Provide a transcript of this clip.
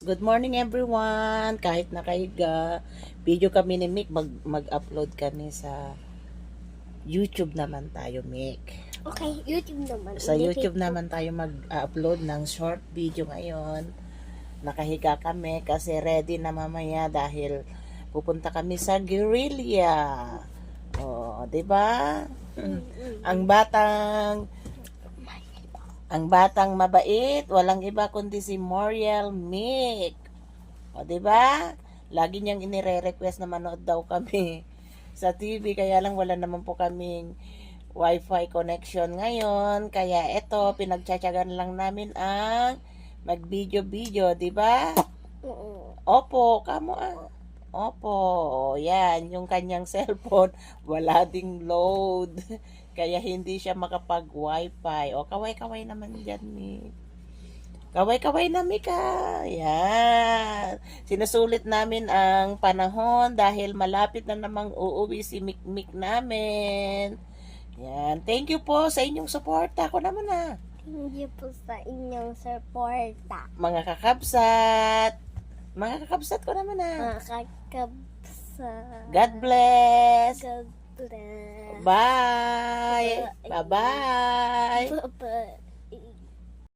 Good morning everyone. Kahit nakahiga, video kami ni Mick, mag-upload kami sa YouTube naman tayo, Mick. Okay, YouTube naman. Sa Hindi YouTube Facebook. naman tayo mag-upload ng short video ngayon. Nakahiga kami kasi ready na mamaya dahil pupunta kami sa guerrilla. Oh, 'di ba? Ang batang mabait, walang iba kundi si Moriel Mick. O, di ba? Lagi niyang inire-request na manood daw kami sa TV, kaya lang wala naman po kaming wifi connection ngayon. Kaya eto, pinagtsatsagan lang namin ang mag-video-video, di ba? Opo, kamo ah. Opo, yan, yung kanyang cellphone, wala ding load. Kaya hindi siya makapag-wifi. O, kaway-kaway naman dyan, Mick. Kaway-kaway na, Mika. Yan. Sinusulit namin ang panahon dahil malapit na namang uuwi si Mikmik namin. Yan. Thank you po sa inyong suporta. Ako naman na. Hindi po sa inyong suporta. Mga kakabsat. Mga kakabsat ko naman na. Makakabsa. God bless. God bless. Bye. Bye-bye. Bye-bye.